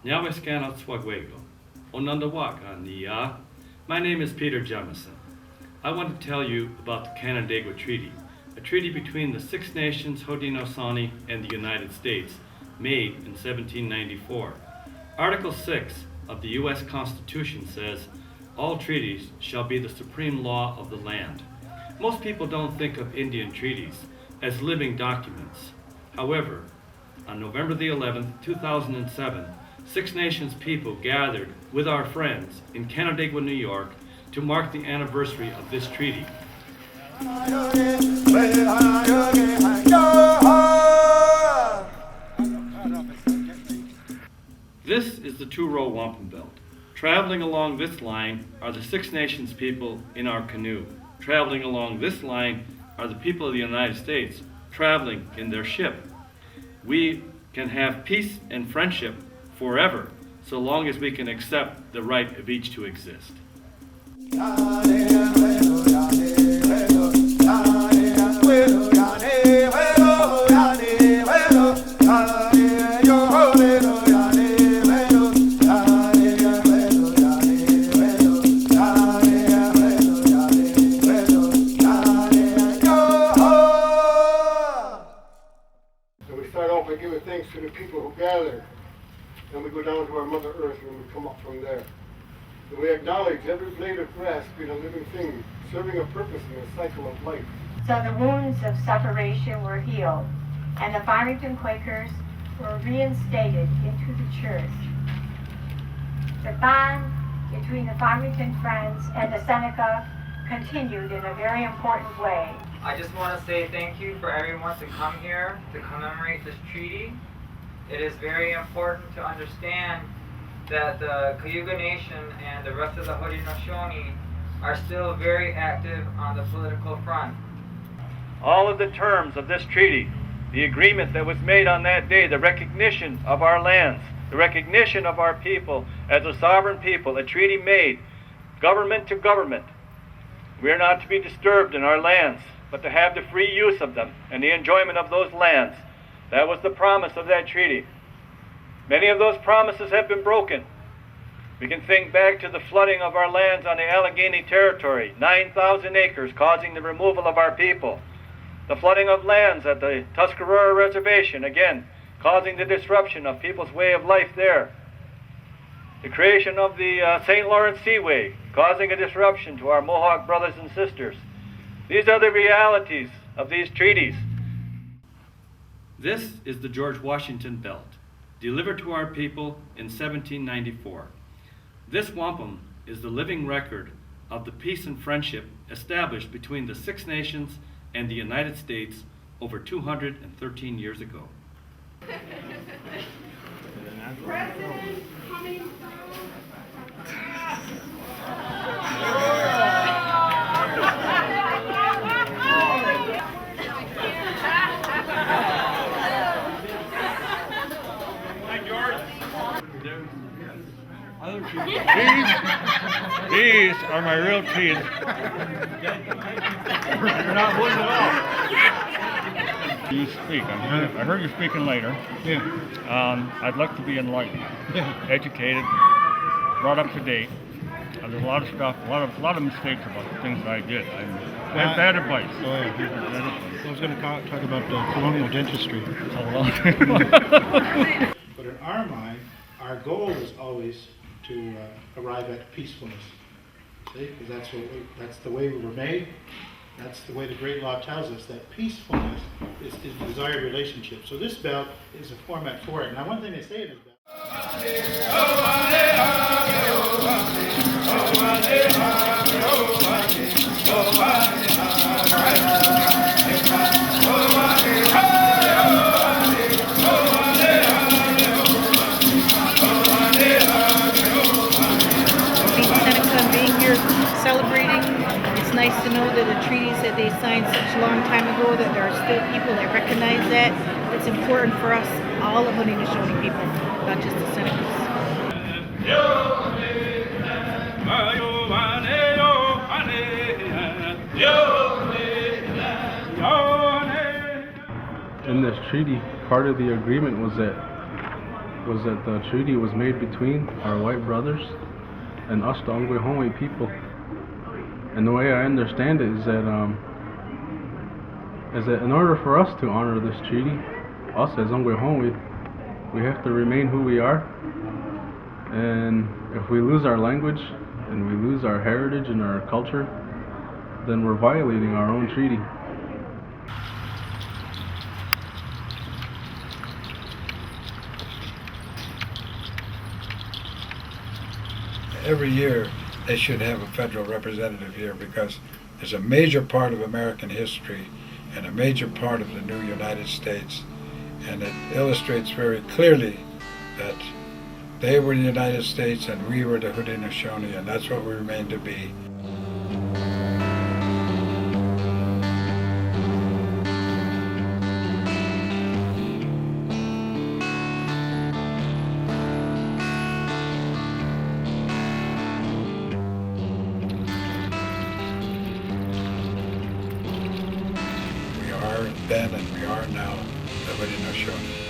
Nyaweskanot Swagwego, Onundawaka Nia. My name is Peter Jemison. I want to tell you about the Canandaigua Treaty, a treaty between the Six Nations, Haudenosaunee, and the United States, made in 1794. Article 6 of the U.S. Constitution says, all treaties shall be the supreme law of the land. Most people don't think of Indian treaties as living documents. However, on November the 11th, 2007, Six Nations people gathered with our friends in Canandaigua, New York, to mark the anniversary of this treaty. This is the Two Row Wampum belt. Traveling along this line are the Six Nations people in our canoe. Traveling along this line are the people of the United States traveling in their ship. We can have peace and friendship forever, so long as we can accept the right of each to exist. Giving thanks to the people who gather, and we go down to our Mother Earth and we come up from there. And we acknowledge every blade of grass being a living thing, serving a purpose in the cycle of life. So the wounds of separation were healed, and the Farmington Quakers were reinstated into the church. The bond between the Farmington Friends and the Seneca continued in a very important way. I just want to say thank you for everyone to come here to commemorate this treaty. It is very important to understand that the Cayuga Nation and the rest of the Haudenosaunee are still very active on the political front. All of the terms of this treaty, the agreement that was made on that day, the recognition of our lands, the recognition of our people as a sovereign people, a treaty made government to government. We are not to be disturbed in our lands, but to have the free use of them and the enjoyment of those lands. That was the promise of that treaty. Many of those promises have been broken. We can think back to the flooding of our lands on the Allegheny Territory, 9,000 acres, causing the removal of our people. The flooding of lands at the Tuscarora Reservation, again, causing the disruption of people's way of life there. The creation of the St. Lawrence Seaway, causing a disruption to our Mohawk brothers and sisters. These are the realities of these treaties. This is the George Washington Belt, delivered to our people in 1794. This wampum is the living record of the peace and friendship established between the Six Nations and the United States over 213 years ago. President coming from These are my real teeth. You're not one at all. You speak. I heard you speaking later. Yeah. I'd like to be enlightened, educated, brought up to date. There's a lot of stuff, a lot of mistakes about the things that I did. I have bad advice. Oh, yeah. I was going to talk about colonial dentistry. But in our mind, our goal is always to arrive at peacefulness. See, because that's the way we were made. That's the way the Great Law tells us that peacefulness is the desired relationship. So this belt is a format for it. Now, one thing they say in this belt. Celebrating. It's nice to know that the treaties that they signed such a long time ago, that there are still people that recognize that. It's important for us, all the Haudenosaunee people, not just the Senecas. In this treaty, part of the agreement was that was that the treaty was made between our white brothers and us, the Haudenosaunee people. And the way I understand it is that in order for us to honor this treaty, us as Haudenosaunee, we have to remain who we are. And if we lose our language and we lose our heritage and our culture, then we're violating our own treaty. Every year they should have a federal representative here because it's a major part of American history and a major part of the new United States, and it illustrates very clearly that they were the United States and we were the Haudenosaunee, and that's what we remain to be. We are then and we are now the Haudenosaunee.